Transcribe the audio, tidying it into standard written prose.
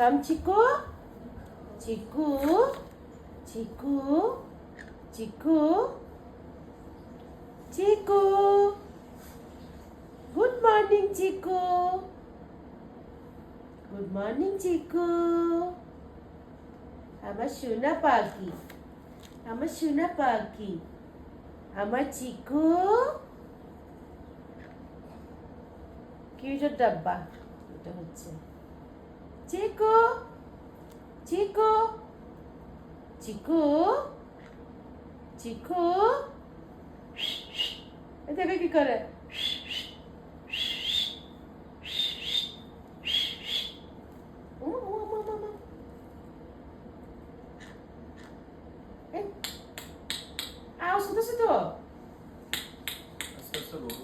Come, Chiku. Chiku. Chiku. Chiku. Chiku. Good morning, Chiku. Good morning, Chiku. আমার সোনা পাখি, আমার সোনা পাখি, আমার চিকু কিউটের ডাব্বা এটা হচ্ছে চিকু চিকু চিকু চিকু দেখে কি করে আওয়াজ হতেছে তো আস্তে আস্তে বলো